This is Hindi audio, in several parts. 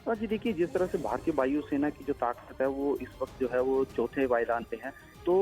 और जी देखिए, जिस तरह से भारतीय वायुसेना की जो ताकत है वो इस वक्त जो है वो चौथे पायदान पे है। तो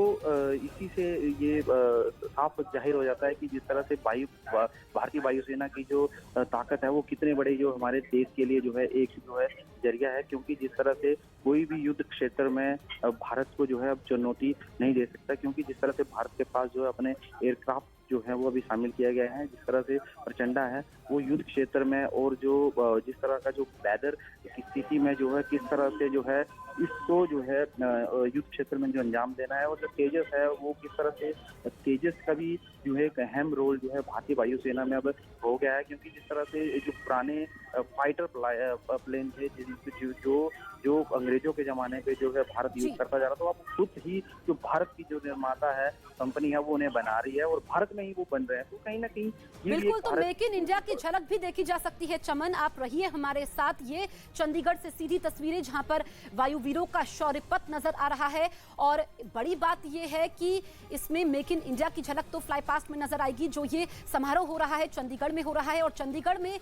इसी से ये साफ जाहिर हो जाता है कि जिस तरह से भारतीय वायुसेना की जो ताकत है वो कितने बड़े जो हमारे देश के लिए जो है एक जो है जरिया है। क्योंकि जिस तरह से कोई भी युद्ध क्षेत्र में भारत को जो है अब चुनौती नहीं दे सकता, क्योंकि जिस तरह से भारत के पास जो है अपने एयरक्राफ्ट जो है वो अभी शामिल किया गया है। जिस तरह से प्रचंडा है वो युद्ध क्षेत्र में, और जो जिस तरह का जो वेदर की स्थिति में जो है किस तरह से जो है इसको जो है युद्ध क्षेत्र में जो अंजाम देना है, और जो तेजस है वो किस तरह से तेजस का भी जो है एक अहम रोल जो है भारतीय वायुसेना में अब हो गया है। क्योंकि जिस तरह से जो पुराने फाइटर प्लेन थे जो जो अंग्रेजों के जमाने पे जो है भारत यूज करता जा रहा था, तो अब खुद ही जो भारत की जो निर्माता है कंपनी है वो उन्हें बना रही है और भारत में ही वो बन रहे हैं। तो कहीं ना कहीं बिल्कुल, तो मेक इन इंडिया की झलक भी देखी जा सकती है। चमन, आप रहिए हमारे साथ। ये चंडीगढ़ से सीधी तस्वीरें जहां पर वायुवीरों का शौर्य पथ नजर आ रहा है। और बड़ी बात यह है कि इसमें मेक इन इंडिया की झलक तो फ्लाई पास्ट में नजर आएगी। जो ये समारोह हो रहा है चंडीगढ़ में हो रहा है, और चंडीगढ़ में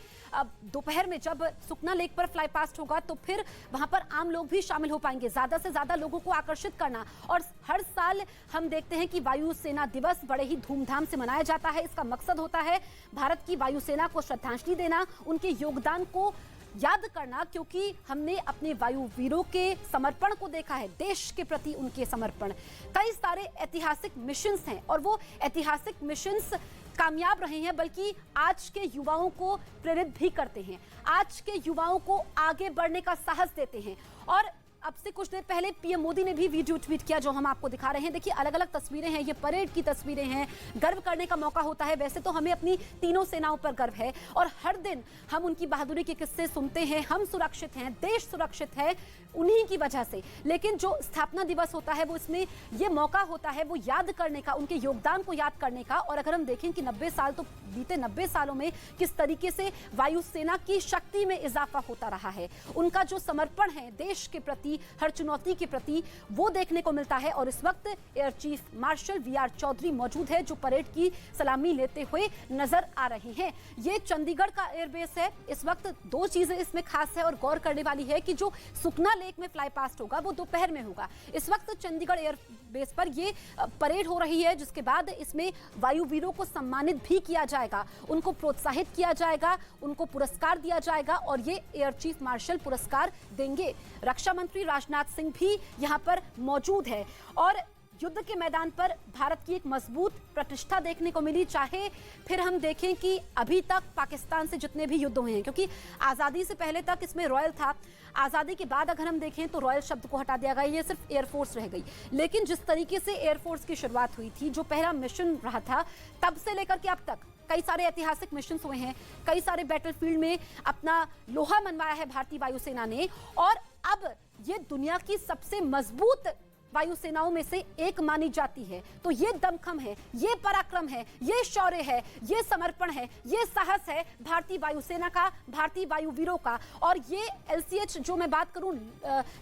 दोपहर में जब सुखना लेक पर फ्लाई पास्ट होगा तो फिर वहां पर आम लोग भी शामिल हो पाएंगे। ज्यादा से ज्यादा लोगों को आकर्षित करना, और हर साल हम देखते हैं कि वायुसेना दिवस बड़े ही धूमधाम से मनाया जाता है। इसका मकसद होता है भारत की वायुसेना को श्रद्धांजलि देना, उनके योगदान को याद करना, क्योंकि हमने अपने वायुवीरों के समर्पण को देखा है, देश के प्रति उनके समर्पण। कई सारे ऐतिहासिक मिशंस हैं और वो ऐतिहासिक मिशंस कामयाब रहे हैं, बल्कि आज के युवाओं को प्रेरित भी करते हैं, आज के युवाओं को आगे बढ़ने का साहस देते हैं। और अब से कुछ देर पहले पीएम मोदी ने भी वीडियो ट्वीट किया जो हम आपको दिखा रहे हैं। देखिए, अलग अलग तस्वीरें हैं, ये परेड की तस्वीरें हैं। गर्व करने का मौका होता है। वैसे तो हमें अपनी तीनों सेनाओं पर गर्व है और हर दिन हम उनकी बहादुरी के किस्से सुनते हैं। हम सुरक्षित हैं, देश सुरक्षित है उन्हीं की वजह से। लेकिन जो स्थापना दिवस होता है वो इसमें ये मौका होता है वो याद करने का, उनके योगदान को याद करने का। और अगर हम देखें कि 90 साल तो बीते 90 सालों में किस तरीके से वायुसेना की शक्ति में इजाफा होता रहा है, उनका जो समर्पण है देश के प्रति, हर चुनौती के प्रति, वो देखने को मिलता है। और इस वक्त air chief marshal VR Chaudhary मौजूद है जो परेड की सलामी लेते हुए नजर आ रहे हैं। ये चंडीगढ़ का एयरबेस है। इस वक्त दो चीजें इसमें खास है और गौर करने वाली है कि जो सुखना लेक में फ्लाई पास्ट होगा वो दोपहर में होगा। इस वक्त चंडीगढ़ एयरबेस पर ये परेड हो रही है, जिसके बाद इसमें वायुवीरों को सम्मानित भी किया जाएगा, उनको प्रोत्साहित किया जाएगा, उनको पुरस्कार दिया जाएगा और ये एयर चीफ मार्शल पुरस्कार देंगे। रक्षा मंत्री राजनाथ सिंह भी यहां पर मौजूद है। और युद्ध के मैदान पर भारत की एक मजबूत प्रतिष्ठा देखने को मिली। चाहे फिर हम देखें कि अभी तक पाकिस्तान से जितने भी युद्ध हुए हैं, क्योंकि आज़ादी से पहले तक इसमें रॉयल था, आज़ादी के बाद अगर हम देखें तो रॉयल शब्द को हटा दिया गया, ये सिर्फ एयरफोर्स रह गई। लेकिन जिस तरीके से एयरफोर्स की शुरुआत हुई थी, जो पहला मिशन रहा था, तब से लेकर के अब तक कई सारे ऐतिहासिक मिशन हुए हैं, कई सारे बैटलफील्ड में अपना लोहा मनवाया है भारतीय वायुसेना ने। और अब ये दुनिया की सबसे मजबूत वायुसेनाओं में से एक मानी जाती है। तो ये दमखम है, ये पराक्रम है, ये शौर्य है, ये समर्पण है, ये साहस है भारतीय वायुसेना का, भारतीय वायुवीरों का। और ये LCH जो मैं बात करूं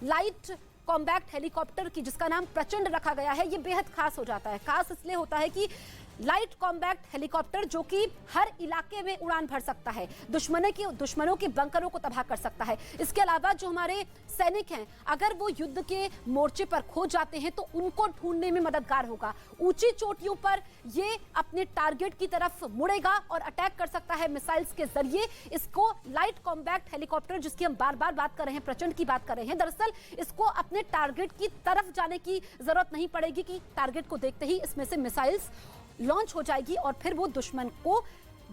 लाइट कॉम्बैक्ट हेलीकॉप्टर की, जिसका नाम प्रचंड रखा गया है, ये बेहद खास हो जाता है। खास इसलिए होता है कि लाइट कॉम्बैक्ट हेलीकॉप्टर जो कि हर इलाके में उड़ान भर सकता है, दुश्मनों के बंकरों को तबाह कर सकता है। इसके अलावा जो हमारे सैनिक हैं, अगर वो युद्ध के मोर्चे पर खो जाते हैं तो उनको ढूंढने में मददगार होगा। ऊंची चोटियों पर ये अपने टारगेट की तरफ मुड़ेगा और अटैक कर सकता है मिसाइल्स के जरिए। इसको लाइट कॉम्बैक्ट हेलीकॉप्टर, जिसकी हम बार बार बात कर रहे हैं, प्रचंड की बात कर रहे हैं, दरअसल इसको अपने टारगेट की तरफ जाने की जरूरत नहीं पड़ेगी कि टारगेट को देखते ही इसमें से मिसाइल्स लॉन्च हो जाएगी और फिर वो दुश्मन को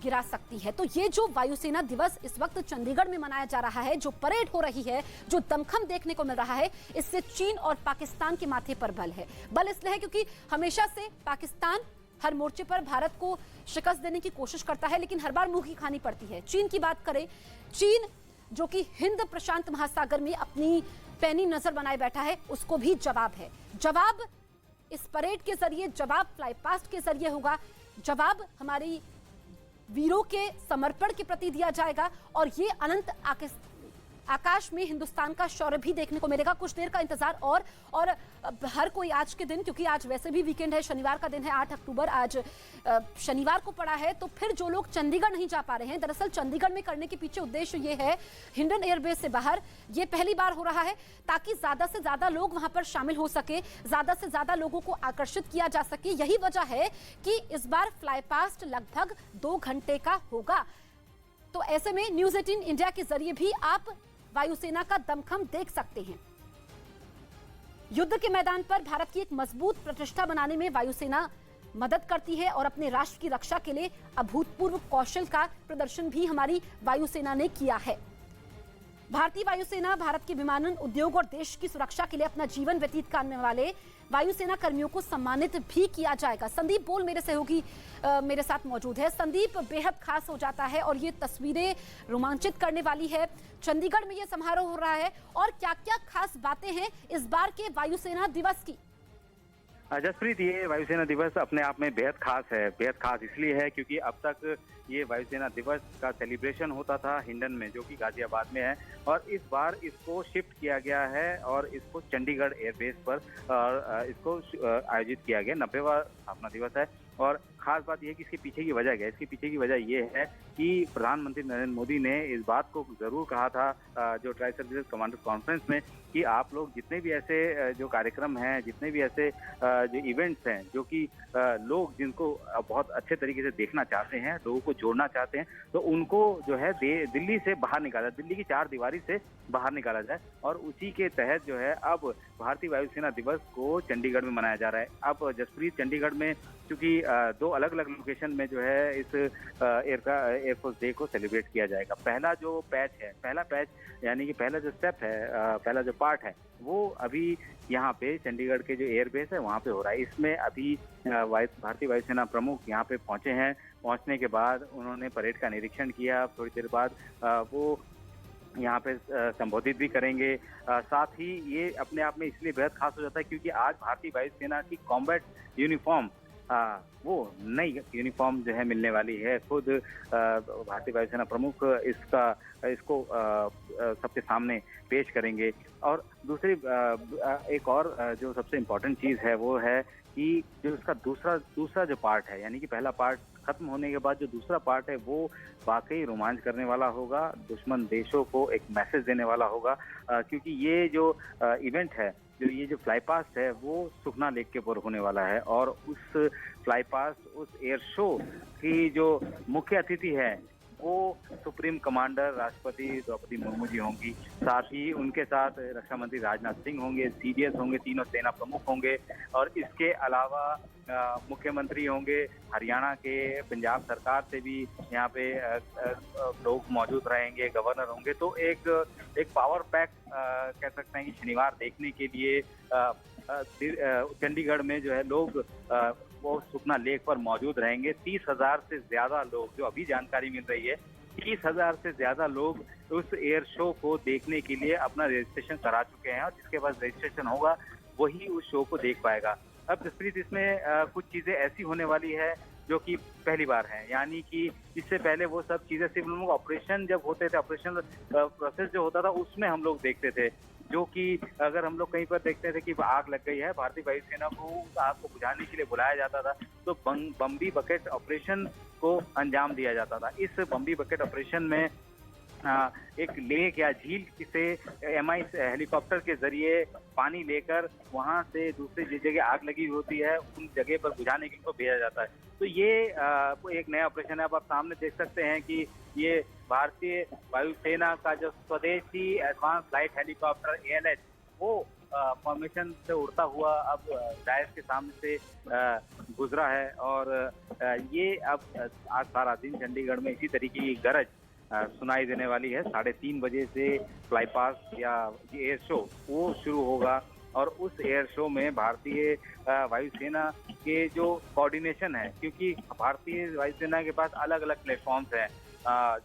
गिरा सकती है। तो ये जो वायुसेना दिवस इस वक्त चंडीगढ़ में मनाया जा रहा है, जो परेड हो रही है, जो दमखम देखने को मिल रहा है, इससे चीन और पाकिस्तान के माथे पर बल है। बल इसलिए है क्योंकि हमेशा से पाकिस्तान हर मोर्चे पर भारत को शिकस्त देने की कोशिश करता है, लेकिन हर बार मुंह की खानी पड़ती है। चीन की बात करें, चीन जो कि हिंद प्रशांत महासागर में अपनी पैनी नजर बनाए बैठा है, उसको भी जवाब है। जवाब इस परेड के जरिए, जवाब फ्लाई पास्ट के जरिए होगा, जवाब हमारी वीरों के समर्पण के प्रति दिया जाएगा। और ये अनंत आकाश में हिंदुस्तान का शौर्य भी देखने को मिलेगा। कुछ देर का इंतजार और हर कोई आज के दिन, क्योंकि आज वैसे भी वीकेंड है, शनिवार का दिन है, 8 अक्टूबर आज शनिवार को पड़ा है, तो फिर जो लोग चंडीगढ़ नहीं जा पा रहे हैं, दरअसल चंडीगढ़ में करने के पीछे उद्देश्य ये है, हिंडन एयरबेस से बाहर ये पहली बार हो रहा है ताकि ज्यादा से ज्यादा लोग वहां पर शामिल हो सके, ज्यादा से ज्यादा लोगों को आकर्षित किया जा सके। यही वजह है कि इस बार फ्लाई पास्ट लगभग 2 घंटे का होगा। तो ऐसे में न्यूज़ 18 इंडिया के जरिए भी आप वायुसेना का दमखम देख सकते हैं। युद्ध के मैदान पर भारत की एक मजबूत प्रतिष्ठा बनाने में वायुसेना मदद करती है और अपने राष्ट्र की रक्षा के लिए अभूतपूर्व कौशल का प्रदर्शन भी हमारी वायुसेना ने किया है। भारतीय वायुसेना भारत के विमानन उद्योग और देश की सुरक्षा के लिए अपना जीवन व्यतीत करने वाले वायुसेना कर्मियों को सम्मानित भी किया जाएगा। संदीप बोल मेरे सहयोगी मेरे साथ मौजूद है। संदीप, बेहद खास हो जाता है और ये तस्वीरें रोमांचित करने वाली है। चंडीगढ़ में ये समारोह हो रहा है और क्या क्या खास बातें हैं इस बार के वायुसेना दिवस की? जसप्रीत, ये वायुसेना दिवस अपने आप में बेहद खास है। बेहद खास इसलिए है क्योंकि अब तक ये वायुसेना दिवस का सेलिब्रेशन होता था हिंडन में, जो कि गाजियाबाद में है, और इस बार इसको शिफ्ट किया गया है और इसको चंडीगढ़ एयरबेस पर इसको आयोजित किया गया। 90वां स्थापना दिवस है। और खास बात यह है कि इसके पीछे की वजह क्या है? इसके पीछे की वजह यह है कि प्रधानमंत्री नरेंद्र मोदी ने इस बात को जरूर कहा था जो ट्राई सर्विसेज कमांडर कॉन्फ्रेंस में, कि आप लोग जितने भी ऐसे जो कार्यक्रम हैं, जितने भी ऐसे जो इवेंट्स हैं, जो कि लोग जिनको बहुत अच्छे तरीके से देखना चाहते हैं, लोगों को जोड़ना चाहते हैं, तो उनको जो है दिल्ली से बाहर निकाला, दिल्ली की 4 दीवारी से बाहर निकाला जाए। और उसी के तहत जो है अब भारतीय वायुसेना दिवस को चंडीगढ़ में मनाया जा रहा है। अब जसप्रीत, चंडीगढ़ में चूंकि 2 अलग अलग लोकेशन में जो है इस एयरफोर्स डे को सेलिब्रेट किया जाएगा। पहला जो पैच यानी कि पहला जो स्टेप है, पहला जो पार्ट है, वो अभी यहाँ पे चंडीगढ़ के जो एयरबेस है वहाँ पे हो रहा है। इसमें अभी भारतीय वायुसेना प्रमुख यहाँ पे पहुंचे हैं। पहुंचने के बाद उन्होंने परेड का निरीक्षण किया। थोड़ी देर बाद वो यहाँ पे संबोधित भी करेंगे। साथ ही ये अपने आप में इसलिए बेहद खास हो जाता है क्योंकि आज भारतीय वायुसेना की कॉम्बैट यूनिफॉर्म वो नई यूनिफॉर्म जो है मिलने वाली है। खुद भारतीय वायुसेना प्रमुख इसको सबके सामने पेश करेंगे। और दूसरी एक और जो सबसे इम्पोर्टेंट चीज़ है वो है कि जो इसका दूसरा जो पार्ट है, यानी कि पहला पार्ट खत्म होने के बाद जो दूसरा पार्ट है वो वाकई रोमांच करने वाला होगा, दुश्मन देशों को एक मैसेज देने वाला होगा। क्योंकि ये जो इवेंट है, जो ये जो फ्लाई पास्ट है, वो सुखना लेक के ऊपर होने वाला है। और उस फ्लाई पास्ट, उस एयर शो की जो मुख्य अतिथि है वो सुप्रीम कमांडर राष्ट्रपति द्रौपदी मुर्मू जी होंगी। साथ ही उनके साथ रक्षा मंत्री राजनाथ सिंह होंगे, सीडीएस होंगे, तीनों सेना प्रमुख होंगे। और इसके अलावा मुख्यमंत्री होंगे हरियाणा के, पंजाब सरकार से भी यहाँ पे लोग मौजूद रहेंगे, गवर्नर होंगे। तो एक पावर पैक कह सकते हैं कि शनिवार देखने के लिए चंडीगढ़ में जो है लोग वो सुखना लेक पर मौजूद रहेंगे। 30,000 से ज्यादा लोग, जो अभी जानकारी मिल रही है, 30,000 से ज्यादा लोग उस एयर शो को देखने के लिए अपना रजिस्ट्रेशन करा चुके हैं। और जिसके पास रजिस्ट्रेशन होगा वही उस शो को देख पाएगा। अब जसप्रीत, इसमें कुछ चीजें ऐसी होने वाली है जो कि पहली बार है। यानी कि इससे पहले वो सब चीजें सिर्फ लोग ऑपरेशन जब होते थे, ऑपरेशन प्रोसेस जो होता था उसमें हम लोग देखते थे। जो कि अगर हम लोग कहीं पर देखते थे कि आग लग गई है, भारतीय वायुसेना को उस आग को बुझाने के लिए बुलाया जाता था, तो बम्बी बकेट ऑपरेशन को अंजाम दिया जाता था। इस बम्बी बकेट ऑपरेशन में एक लेक या झील से MI हेलीकॉप्टर के जरिए पानी लेकर वहां से दूसरी जिस जगह आग लगी होती है उन जगह पर बुझाने के लिए भेजा जाता है। तो ये एक नया ऑपरेशन है। अब आप सामने देख सकते हैं कि ये भारतीय वायुसेना का जो स्वदेशी एडवांस लाइट हेलीकॉप्टर ALH वो फॉर्मेशन से उड़ता हुआ अब डायस के सामने से गुजरा है। और ये अब आज सारा दिन चंडीगढ़ में इसी तरीके की गरज सुनाई देने वाली है। 3:30 बजे से फ्लाई पास्ट या एयर शो वो शुरू होगा। और उस एयर शो में भारतीय वायुसेना के जो कोऑर्डिनेशन है, क्योंकि भारतीय वायुसेना के पास अलग अलग प्लेटफॉर्म्स हैं,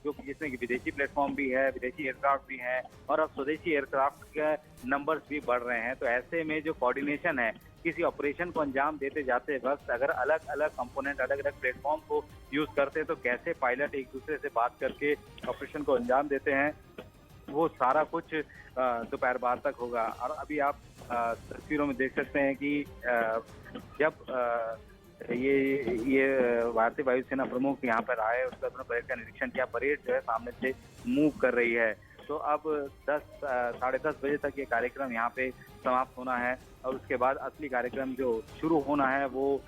जो जिसमें कि विदेशी प्लेटफॉर्म भी है, विदेशी एयरक्राफ्ट भी हैं, और अब स्वदेशी एयरक्राफ्ट के नंबर्स भी बढ़ रहे हैं। तो ऐसे में जो कोऑर्डिनेशन है, किसी ऑपरेशन को अंजाम देते जाते वक्त अगर अलग अलग कंपोनेंट, अलग अलग प्लेटफॉर्म को यूज करते हैं तो कैसे पायलट एक दूसरे से बात करके ऑपरेशन को अंजाम देते हैं, वो सारा कुछ दोपहर बाद तक होगा। और अभी आप तस्वीरों में देख सकते हैं कि जब ये भारतीय वायुसेना प्रमुख यहाँ पर आए, उसके बाद परेड का निरीक्षण किया। परेड जो है सामने से मूव कर रही है। तो अब 10 साढ़े 10 बजे तक ये कार्यक्रम यहाँ पे समाप्त होना है और उसके बाद असली कार्यक्रम जो शुरू होना है वो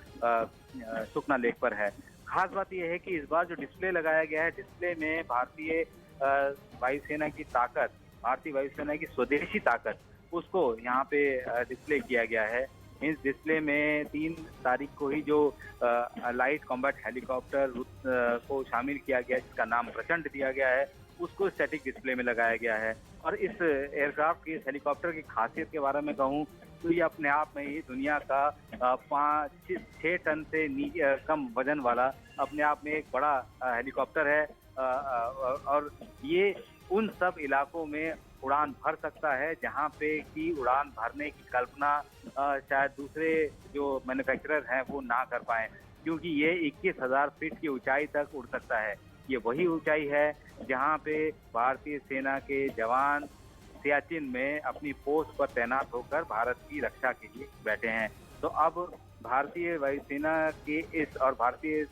सुखना लेक पर है। खास बात यह है कि इस बार जो डिस्प्ले लगाया गया है, डिस्प्ले में भारतीय वायुसेना की ताकत, भारतीय वायुसेना की स्वदेशी ताकत, उसको यहाँ पे डिस्प्ले किया गया है। इस डिस्प्ले में 3 तारीख को ही जो लाइट कॉम्बैट हेलीकॉप्टर को शामिल किया गया, जिसका नाम प्रचंड दिया गया है, उसको स्टैटिक डिस्प्ले में लगाया गया है। और इस एयरक्राफ्ट की, इस हेलीकॉप्टर की खासियत के बारे में कहूँ तो ये अपने आप में ही दुनिया का 5-6 टन से कम वजन वाला अपने आप में एक बड़ा हेलीकॉप्टर है। और ये उन सब इलाकों में उड़ान भर सकता है जहां पे कि उड़ान भरने की कल्पना शायद दूसरे जो मैन्युफैक्चरर हैं वो ना कर पाए, क्योंकि ये 21,000 फीट की ऊंचाई तक उड़ सकता है। ये वही ऊंचाई है जहां पे भारतीय सेना के जवान सियाचिन में अपनी पोस्ट पर तैनात होकर भारत की रक्षा के लिए बैठे हैं। तो अब भारतीय वायुसेना के इस और भारतीय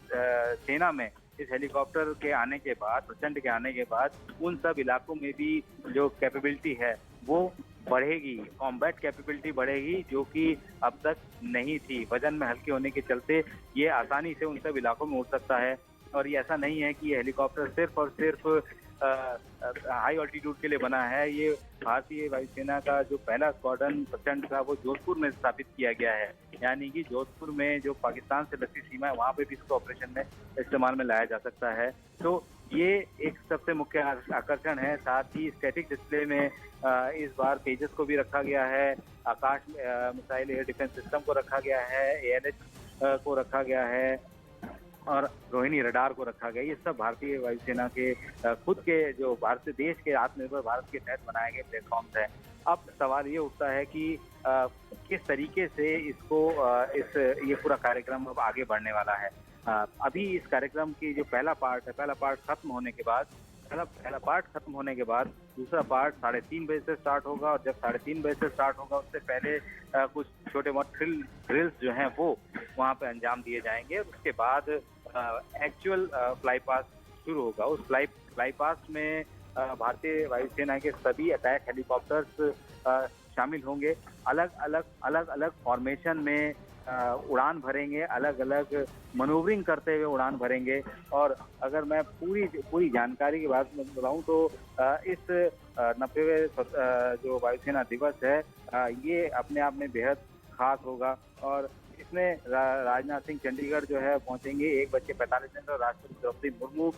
सेना में इस हेलीकॉप्टर के आने के बाद, प्रचंड के आने के बाद, उन सब इलाकों में भी जो कैपेबिलिटी है वो बढ़ेगी, कॉम्बैट कैपेबिलिटी बढ़ेगी, जो कि अब तक नहीं थी। वजन में हल्के होने के चलते ये आसानी से उन सब इलाकों में उड़ सकता है। और ये ऐसा नहीं है कि ये हेलीकॉप्टर सिर्फ और सिर्फ हाई ऑल्टीट्यूड के लिए बना है। ये भारतीय वायुसेना का जो पहला स्क्वाड्रन प्रचंड था वो जोधपुर में स्थापित किया गया है, यानी कि जोधपुर में जो पाकिस्तान से लगती सीमा है वहाँ पे भी इसको ऑपरेशन में इस्तेमाल में लाया जा सकता है। तो ये एक सबसे मुख्य आकर्षण है। साथ ही स्टैटिक डिस्प्ले में इस बार तेजस को भी रखा गया है, आकाश मिसाइल एयर डिफेंस सिस्टम को रखा गया है, ALH को रखा गया है और रोहिणी रडार को रखा गया। ये सब भारतीय वायुसेना के खुद के, जो भारतीय देश के आत्मनिर्भर भारत के तहत बनाए गए प्लेटफॉर्म्स हैं। अब सवाल ये उठता है कि किस तरीके से इसको ये पूरा कार्यक्रम अब आगे बढ़ने वाला है। अभी इस कार्यक्रम की जो पहला पार्ट है, पहला पार्ट खत्म होने के बाद, दूसरा पार्ट 3:30 बजे से स्टार्ट होगा। और जब 3:30 बजे से स्टार्ट होगा उससे पहले कुछ छोटे मोटे ड्रिल्स जो हैं वो वहाँ पे अंजाम दिए जाएंगे। उसके बाद एक्चुअल फ्लाई पास शुरू होगा। उस फ्लाई पास में भारतीय वायुसेना के सभी अटैक हेलीकॉप्टर्स शामिल होंगे। अलग अलग फॉर्मेशन में उड़ान भरेंगे, अलग अलग मनूवरिंग करते हुए उड़ान भरेंगे। और अगर मैं पूरी जानकारी की बात बताऊं तो इस 90वें जो वायुसेना दिवस है ये अपने आप में बेहद खास होगा। और इसमें राजनाथ सिंह चंडीगढ़ जो है पहुंचेंगे 1:45 और राष्ट्रपति द्रौपदी मुर्मू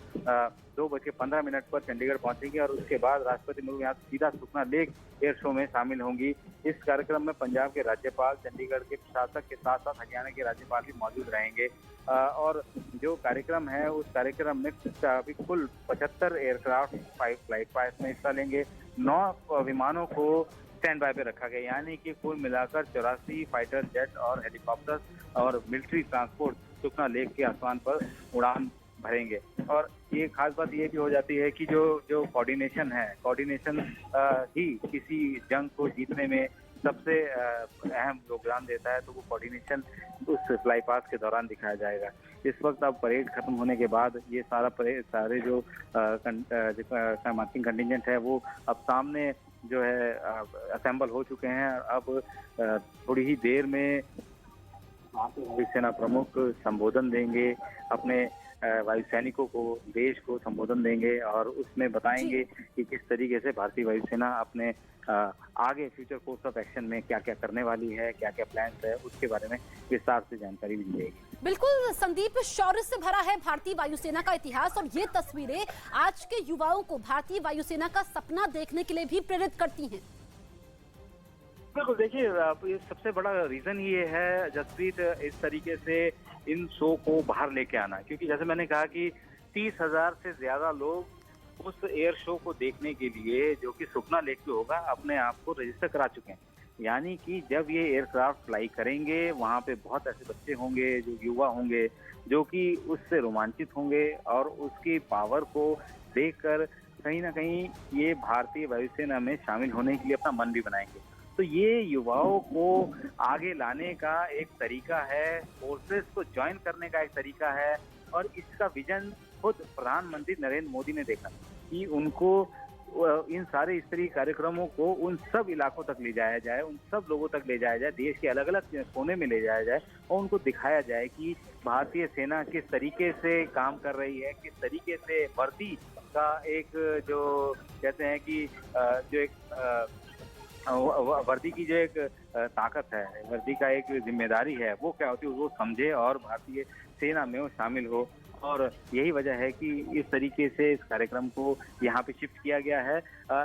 2:15 पर चंडीगढ़ पहुंचेंगे। और उसके बाद राष्ट्रपति मुर्मू यहाँ सीधा सुखना लेक एयर शो में शामिल होंगी। इस कार्यक्रम में पंजाब के राज्यपाल, चंडीगढ़ के प्रशासक के साथ साथ हरियाणा के राज्यपाल भी मौजूद रहेंगे। और जो कार्यक्रम है उस कार्यक्रम में अभी कुल 75 एयरक्राफ्ट फ्लाइट पास्ट में हिस्सा लेंगे। 9 विमानों को स्टैंड बाय पे रखा गया, यानी कि कुल मिलाकर 84 फाइटर जेट और हेलीकॉप्टर और मिलिट्री ट्रांसपोर्ट सुखना लेक के आसमान पर उड़ान भरेंगे। और ये खास बात ये भी हो जाती है कि जो कोऑर्डिनेशन ही किसी जंग को जीतने में सबसे अहम योगदान देता है। तो वो कोऑर्डिनेशन उस फ्लाई पास के दौरान दिखाया जाएगा। इस वक्त अब परेड खत्म होने के बाद ये सारे जो मार्चिंग कंटिजेंट है वो अब सामने जो है असेंबल हो चुके हैं। अब थोड़ी ही देर में वायुसेना प्रमुख संबोधन देंगे, अपने वायुसैनिकों को, देश को संबोधन देंगे और उसमें बताएंगे कि किस तरीके से भारतीय वायुसेना अपने आगे फ्यूचर कोर्स ऑफ एक्शन में क्या क्या करने वाली है, क्या क्या प्लान्स है, उसके बारे में विस्तार से जानकारी भी मिलेगी। बिल्कुल संदीप, शौर्य से भरा है भारतीय वायुसेना का इतिहास और ये तस्वीरें आज के युवाओं को भारतीय वायुसेना का सपना देखने के लिए भी प्रेरित करती हैं। बिल्कुल, देखिए सबसे बड़ा रीजन ये है जसप्रीत, इस तरीके से इन शो को बाहर लेके आना, क्योंकि जैसे मैंने कहा कि 30,000 से ज्यादा लोग उस एयर शो को देखने के लिए, जो कि सुखना लेक पे होगा, अपने आप को रजिस्टर करा चुके हैं। यानी कि जब ये एयरक्राफ्ट फ्लाई करेंगे वहाँ पे बहुत ऐसे बच्चे होंगे, जो युवा होंगे, जो कि उससे रोमांचित होंगे और उसकी पावर को देखकर कहीं ना कहीं ये भारतीय वायुसेना में शामिल होने के लिए अपना मन भी बनाएंगे। तो ये युवाओं को आगे लाने का एक तरीका है, फोर्सेस को ज्वाइन करने का एक तरीका है, और इसका विजन खुद प्रधानमंत्री नरेंद्र मोदी ने देखा कि उनको इन सारे स्तरीय कार्यक्रमों को उन सब इलाकों तक ले जाया जाए, उन सब लोगों तक ले जाया जाए, देश के अलग अलग कोने में ले जाया जाए और उनको दिखाया जाए कि भारतीय सेना किस तरीके से काम कर रही है, किस तरीके से वर्दी का एक जो कहते हैं कि जो एक वर्दी की जो एक ताकत है, वर्दी का एक जिम्मेदारी है, वो क्या होती है वो समझे और भारतीय सेना में वो शामिल हो। और यही वजह है कि इस तरीके से इस कार्यक्रम को यहाँ पे शिफ्ट किया गया है।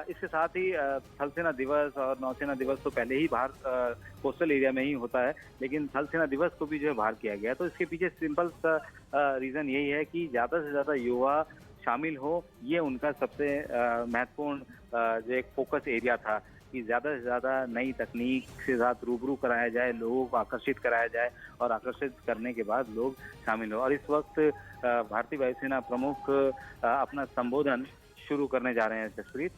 इसके साथ ही थल सेना दिवस और नौसेना दिवस तो पहले ही बाहर कोस्टल एरिया में ही होता है, लेकिन थल सेना दिवस को भी जो है बाहर किया गया। तो इसके पीछे सिंपल सा रीजन यही है कि ज़्यादा से ज़्यादा युवा शामिल हो, ये उनका सबसे महत्वपूर्ण जो एक फोकस एरिया था कि ज़्यादा से ज़्यादा नई तकनीक के साथ रूबरू कराया जाए, लोगों को आकर्षित कराया जाए और आकर्षित करने के बाद लोग शामिल हो। और इस वक्त भारतीय वायुसेना प्रमुख अपना संबोधन शुरू करने जा रहे हैं। जसप्रीत।